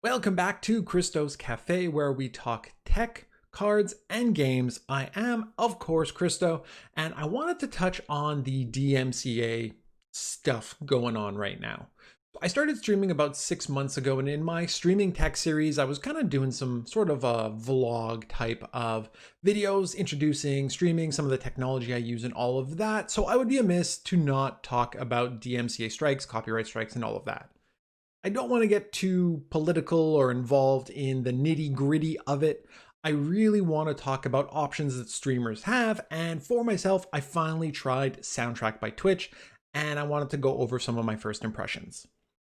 Welcome back to Christo's Cafe, where we talk tech, cards, and games. I am, of course, Christo, and I wanted to touch on the DMCA stuff going on right now. I started streaming about 6 months ago, and in my streaming tech series, I was kind of doing some sort of a vlog type of videos, introducing, streaming, some of the technology I use and all of that. So I would be amiss to not talk about DMCA strikes, copyright strikes, and all of that. I don't want to get too political or involved in the nitty gritty of it. I really want to talk about options that streamers have, and for myself, I finally tried Soundtrack by Twitch, and I wanted to go over some of my first impressions.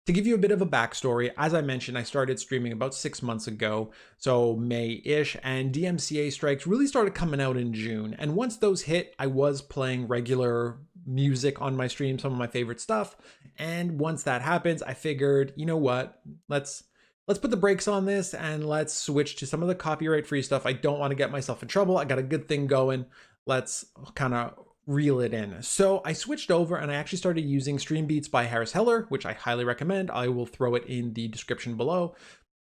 To give you a bit of a backstory, as I mentioned, I started streaming about 6 months ago, so May-ish, and DMCA strikes really started coming out in June. And once those hit, I was playing regular music on my stream, some of my favorite stuff. And once that happens, I figured, you know what, let's put the brakes on this and let's switch to some of the copyright-free stuff. I don't want to get myself in trouble. I got a good thing going. Let's kind of reel it in. So I switched over and I actually started using Stream Beats by Harris Heller, which I highly recommend. I will throw it in the description below.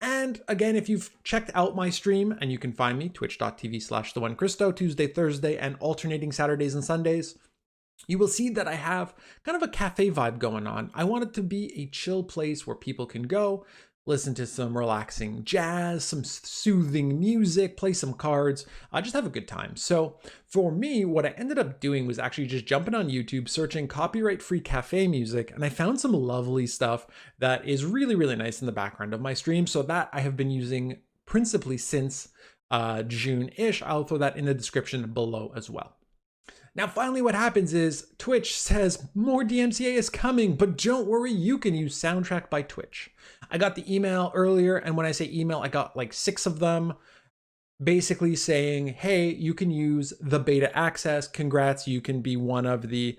And again, if you've checked out my stream, and you can find me, twitch.tv/TheOneChristo, Tuesday, Thursday, and alternating Saturdays and Sundays, you will see that I have kind of a cafe vibe going on. I want it to be a chill place where people can go, listen to some relaxing jazz, some soothing music, play some cards, just have a good time. So for me, what I ended up doing was actually just jumping on YouTube, searching copyright-free cafe music, and I found some lovely stuff that is really, really nice in the background of my stream. So that I have been using principally since June-ish. I'll throw that in the description below as well. Now, finally, what happens is Twitch says more DMCA is coming, but don't worry, you can use Soundtrack by Twitch. I got the email earlier, and when I say email, I got like 6 of them basically saying, hey, you can use the beta access. Congrats, you can be one of the,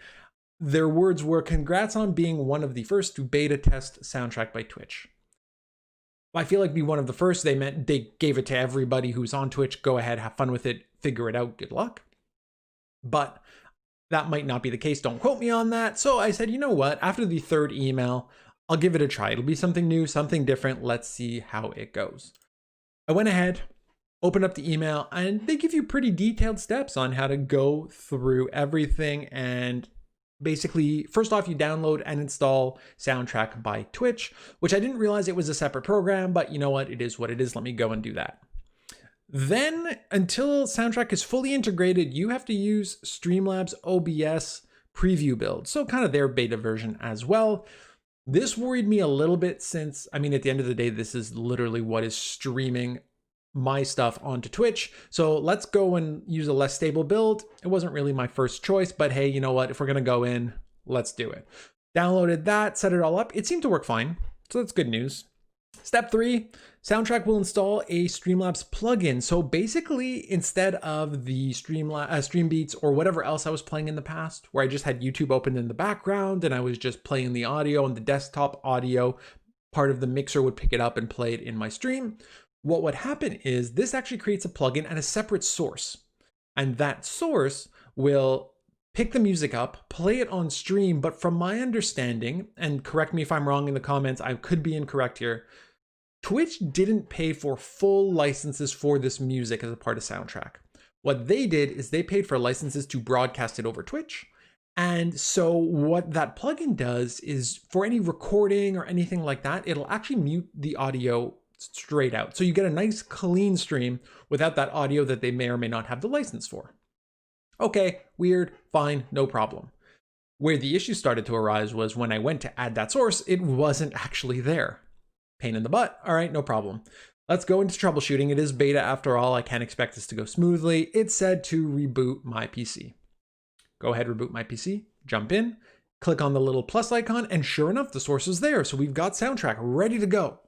their words were, congrats on being one of the first to beta test Soundtrack by Twitch. I feel like be one of the first, they meant they gave it to everybody who's on Twitch. Go ahead, have fun with it, figure it out, good luck. But that might not be the case. Don't quote me on that. So I said, you know what? After the 3rd email, I'll give it a try. It'll be something new, something different. Let's see how it goes. I went ahead, opened up the email, and they give you pretty detailed steps on how to go through everything. And basically, first off, you download and install Soundtrack by Twitch, which I didn't realize it was a separate program, but you know what? It is what it is. Let me go and do that. Then, until Soundtrack is fully integrated, you have to use Streamlabs OBS preview build, so kind of their beta version as well. This worried me a little bit since, I mean, at the end of the day, this is literally what is streaming my stuff onto Twitch. So let's go and use a less stable build. It wasn't really my first choice, but hey, you know what? If we're going to go in, let's do it. Downloaded that, set it all up. It seemed to work fine, so that's good news. Step 3, Soundtrack will install a Streamlabs plugin. So basically, instead of the Stream Beats or whatever else I was playing in the past, where I just had YouTube open in the background and I was just playing the audio, and the desktop audio part of the mixer would pick it up and play it in my stream, what would happen is this actually creates a plugin and a separate source. And that source will pick the music up, play it on stream, but from my understanding, and correct me if I'm wrong in the comments, I could be incorrect here, Twitch didn't pay for full licenses for this music as a part of Soundtrack. What they did is they paid for licenses to broadcast it over Twitch. And so what that plugin does is for any recording or anything like that, it'll actually mute the audio straight out. So you get a nice clean stream without that audio that they may or may not have the license for. Okay, weird, fine, no problem. Where the issue started to arise was when I went to add that source, it wasn't actually there. Pain in the butt. All right, no problem. Let's go into troubleshooting. It is beta after all. I can't expect this to go smoothly. It said to reboot my PC. Go ahead, reboot my PC, jump in, click on the little plus icon, and sure enough, the source is there. So we've got Soundtrack ready to go.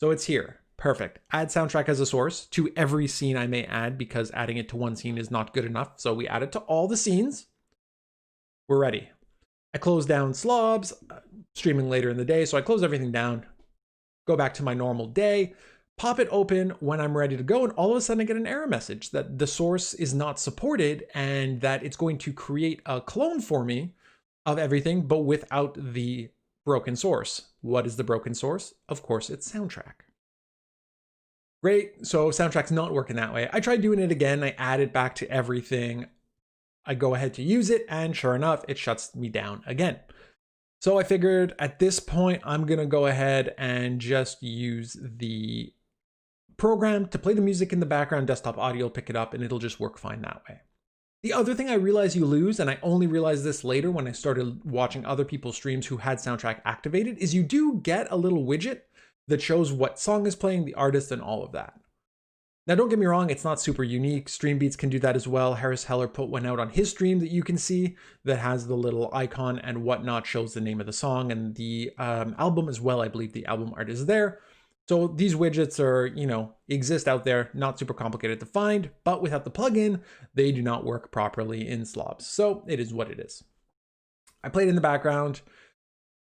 So it's here. Perfect. Add Soundtrack as a source to every scene I may add, because adding it to one scene is not good enough. So we add it to all the scenes. We're ready. I close down Slobs, streaming later in the day. So I close everything down, go back to my normal day, pop it open when I'm ready to go, and all of a sudden I get an error message that the source is not supported and that it's going to create a clone for me of everything, but without the broken source. What is the broken source? Of course, it's Soundtrack. Great, so soundtrack's not working that way. I tried doing it again, I add it back to everything. I go ahead to use it, and sure enough, it shuts me down again. So I figured at this point, I'm gonna go ahead and just use the program to play the music in the background, desktop audio, pick it up, and it'll just work fine that way. The other thing I realized you lose, and I only realized this later when I started watching other people's streams who had soundtrack activated, is you do get a little widget that shows what song is playing, the artist, and all of that. Now, don't get me wrong, it's not super unique. Stream Beats can do that as well. Harris Heller put one out on his stream that you can see that has the little icon and whatnot, shows the name of the song and the album as well. I believe the album art is there. So these widgets are, exist out there, not super complicated to find, but without the plugin, they do not work properly in slobs. So it is what it is. I played in the background.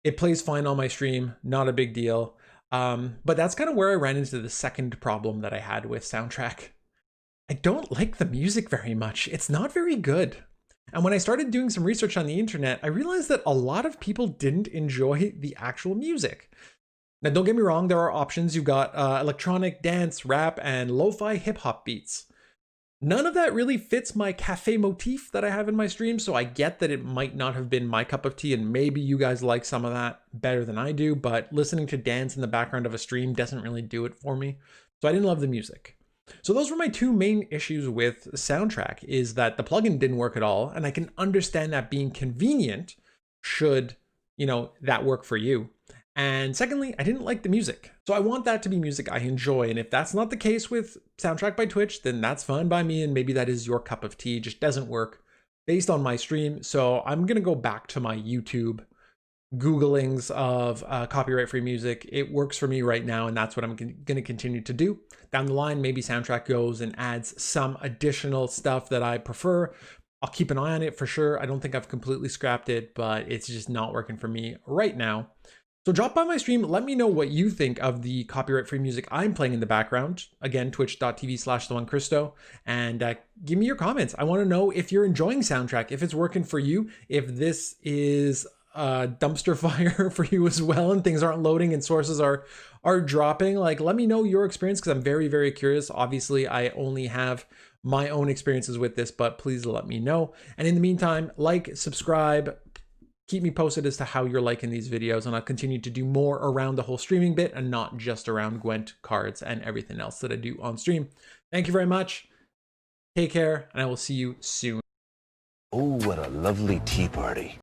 It plays fine on my stream, not a big deal. But that's kind of where I ran into the second problem that I had with soundtrack. I don't like the music very much. It's not very good. And when I started doing some research on the internet, I realized that a lot of people didn't enjoy the actual music. Now, don't get me wrong, there are options. You've got electronic, dance, rap, and lo-fi hip-hop beats. None of that really fits my cafe motif that I have in my stream, so I get that it might not have been my cup of tea, and maybe you guys like some of that better than I do, but listening to dance in the background of a stream doesn't really do it for me. So I didn't love the music. So those were my two main issues with soundtrack, is that the plugin didn't work at all, and I can understand that being convenient should, that work for you. And secondly, I didn't like the music. So I want that to be music I enjoy. And if that's not the case with Soundtrack by Twitch, then that's fine by me. And maybe that is your cup of tea. It just doesn't work based on my stream. So I'm going to go back to my YouTube Googlings of copyright-free music. It works for me right now, and that's what I'm going to continue to do. Down the line, maybe Soundtrack goes and adds some additional stuff that I prefer. I'll keep an eye on it for sure. I don't think I've completely scrapped it, but it's just not working for me right now. So drop by my stream, let me know what you think of the copyright-free music I'm playing in the background. Again, twitch.tv/TheOneChristo, and give me your comments. I want to know if you're enjoying soundtrack, if it's working for you, if this is a dumpster fire for you as well, and things aren't loading and sources are dropping. Like, let me know your experience, because I'm very, very curious. Obviously, I only have my own experiences with this, but please let me know. And in the meantime, like, subscribe, keep me posted as to how you're liking these videos, and I'll continue to do more around the whole streaming bit and not just around Gwent cards and everything else that I do on stream. Thank you very much. Take care, and I will see you soon. Oh, what a lovely tea party.